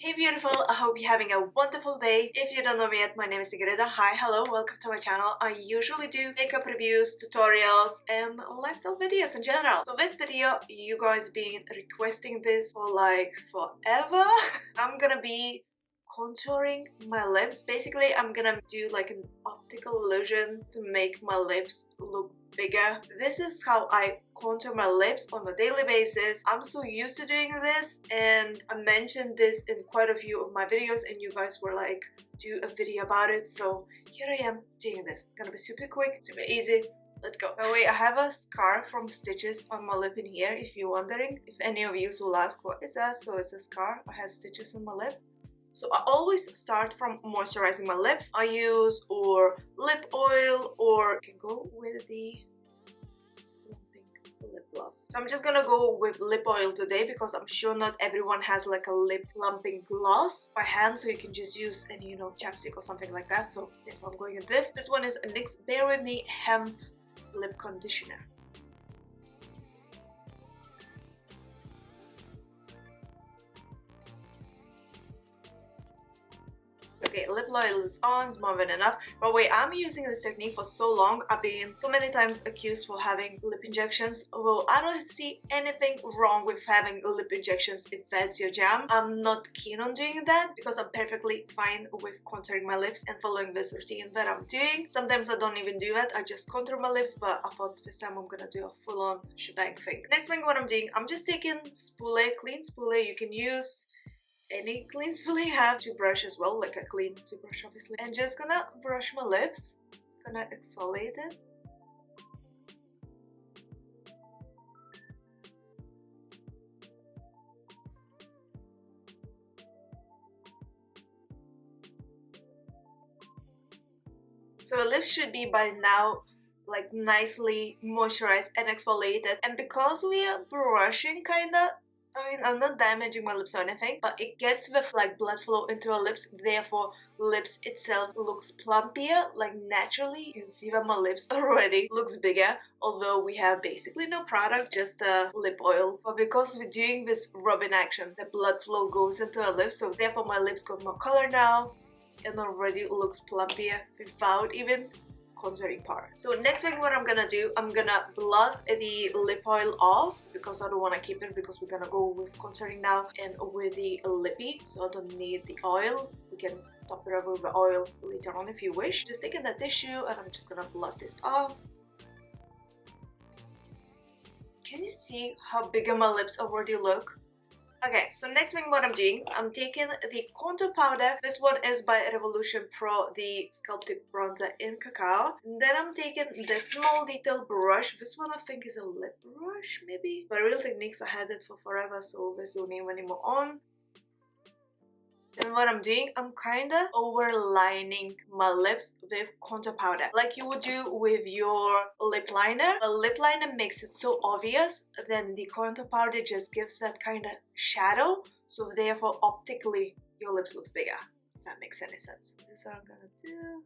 Hey beautiful, I hope you're having a wonderful day. If you don't know me yet, my name is Ingrida. Hi, hello, welcome to my channel. I usually do makeup reviews, tutorials, and lifestyle videos in general. So this video, you guys been requesting this for like forever. I'm gonna be contouring my lips. Basically, I'm gonna do like an optical illusion to make my lips look bigger. This is how I contour my lips on a daily basis. I'm so used to doing this, and I mentioned this in quite a few of my videos and you guys were like, do a video about it. So here I am doing this. Gonna be super quick, super easy. Let's go. By the way, I have a scar from stitches on my lip in here, if you're wondering. If any of you will ask what is that, so it's a scar. I have stitches on my lip. So I always start from moisturizing my lips. I use or lip oil, or you can go with the plumping lip gloss. So I'm just gonna go with lip oil today because I'm sure not everyone has like a lip plumping gloss by hand, so you can just use any, you know, chapstick or something like that. So if I'm going with this one is NYX Bear With Me Hemp Lip Conditioner. Okay, lip oil is on, it's more than enough. But wait, I'm using this technique for so long. I've been so many times accused for having lip injections. Although I don't see anything wrong with having lip injections if that's your jam. I'm not keen on doing that because I'm perfectly fine with contouring my lips and following this routine that I'm doing. Sometimes I don't even do that. I just contour my lips, but I thought this time I'm gonna do a full-on shebang thing. Next thing what I'm doing, I'm just taking spoolie, clean spoolie. You can use any clean spoolie you have, toothbrush as well, like a clean toothbrush obviously, and just gonna brush my lips, gonna exfoliate it. So the lips should be by now like nicely moisturized and exfoliated, and because we are brushing kinda, I mean, I'm not damaging my lips or anything, but it gets with like blood flow into our lips, therefore lips itself looks plumpier, like naturally. You can see that my lips already looks bigger, although we have basically no product, just a lip oil. But because we're doing this rubbing action, the blood flow goes into our lips, so therefore my lips got more color now and already looks plumpier without even contouring part. So next thing what I'm gonna do, I'm gonna blot the lip oil off because I don't want to keep it, because we're gonna go with contouring now and with the lippy, so I don't need the oil. We can top it over with the oil later on if you wish. Just taking the tissue and I'm just gonna blot this off. Can you see how bigger my lips already look? Okay, so next thing what I'm doing, I'm taking the contour powder. This one is by Revolution Pro, the sculpted bronzer in cacao. And then I'm taking the small detail brush. This one I think is a lip brush maybe. But Real Techniques, I had it for forever, so there's no name anymore on. And what I'm doing, I'm kinda overlining my lips with contour powder, like you would do with your lip liner. A lip liner makes it so obvious, then the contour powder just gives that kind of shadow, so therefore optically your lips looks bigger, if that makes any sense. This is what I'm gonna do.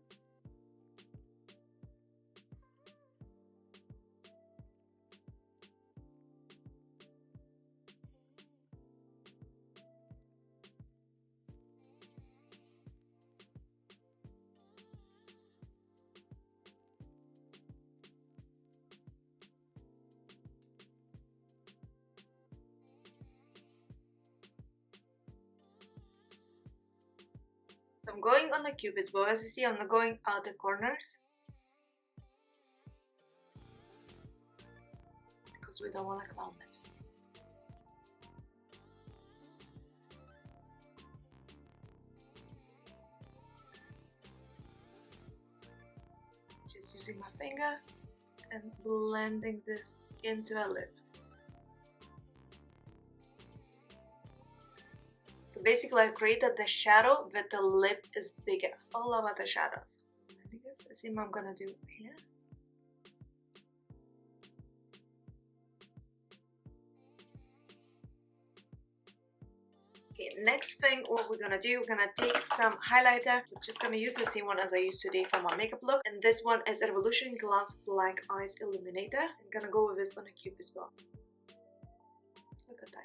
So I'm going on the cupid's bow, as you see, I'm not going out the corners because we don't want to clown lips. Just using my finger and blending this into a lip. So basically I created the shadow, but the lip is bigger. All about the shadow. Let's see what I'm gonna do here. Okay, next thing what we're gonna do, we're gonna take some highlighter. We're just gonna use the same one as I used today for my makeup look, and this one is a Revolution Glass Black Eyes Illuminator. I'm gonna go with this on a cupid's bow. Let's look at that.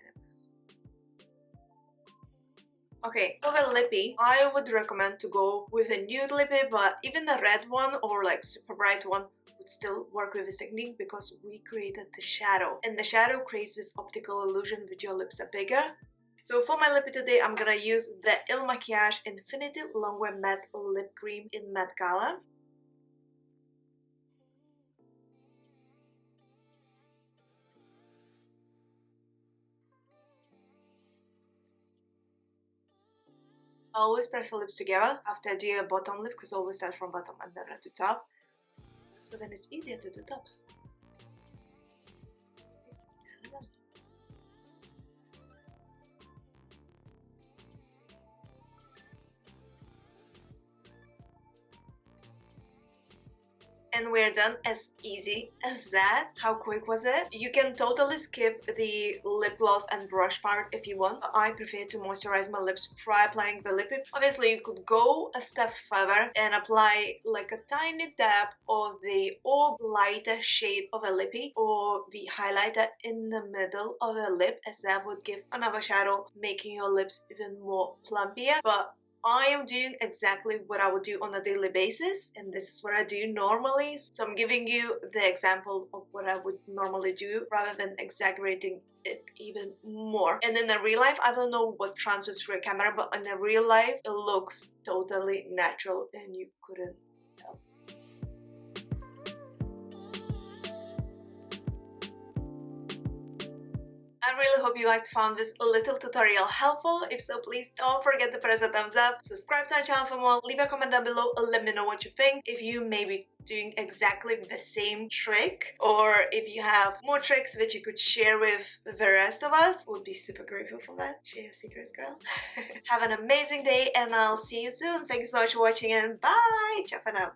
Okay, for the lippy, I would recommend to go with a nude lippy, but even the red one or like super bright one would still work with this technique because we created the shadow. And the shadow creates this optical illusion that your lips are bigger. So for my lippy today, I'm gonna use the Il Makiage Infinity Longwear Matte Lip Cream in Matte Color. I always press the lips together after I do a bottom lip because I always start from bottom and then to top. So then it's easier to do top. And we're done. As easy as that. How quick was it? You can totally skip the lip gloss and brush part if you want. I prefer to moisturize my lips prior applying the lippy. Obviously you could go a step further and apply like a tiny dab of the or lighter shade of a lippy or the highlighter in the middle of the lip, as that would give another shadow, making your lips even more plumpier. But I am doing exactly what I would do on a daily basis, and this is what I do normally. So I'm giving you the example of what I would normally do rather than exaggerating it even more. And in the real life, I don't know what transfers through a camera, but in the real life, it looks totally natural and you couldn't tell. I really hope you guys found this little tutorial helpful. If so, please don't forget to press a thumbs up, subscribe to our channel for more, leave a comment down below, let me know what you think. If you may be doing exactly the same trick, or if you have more tricks that you could share with the rest of us, would be super grateful for that. Share your secrets, girl. Have an amazing day and I'll see you soon. Thanks so much for watching and bye! Ciao for now.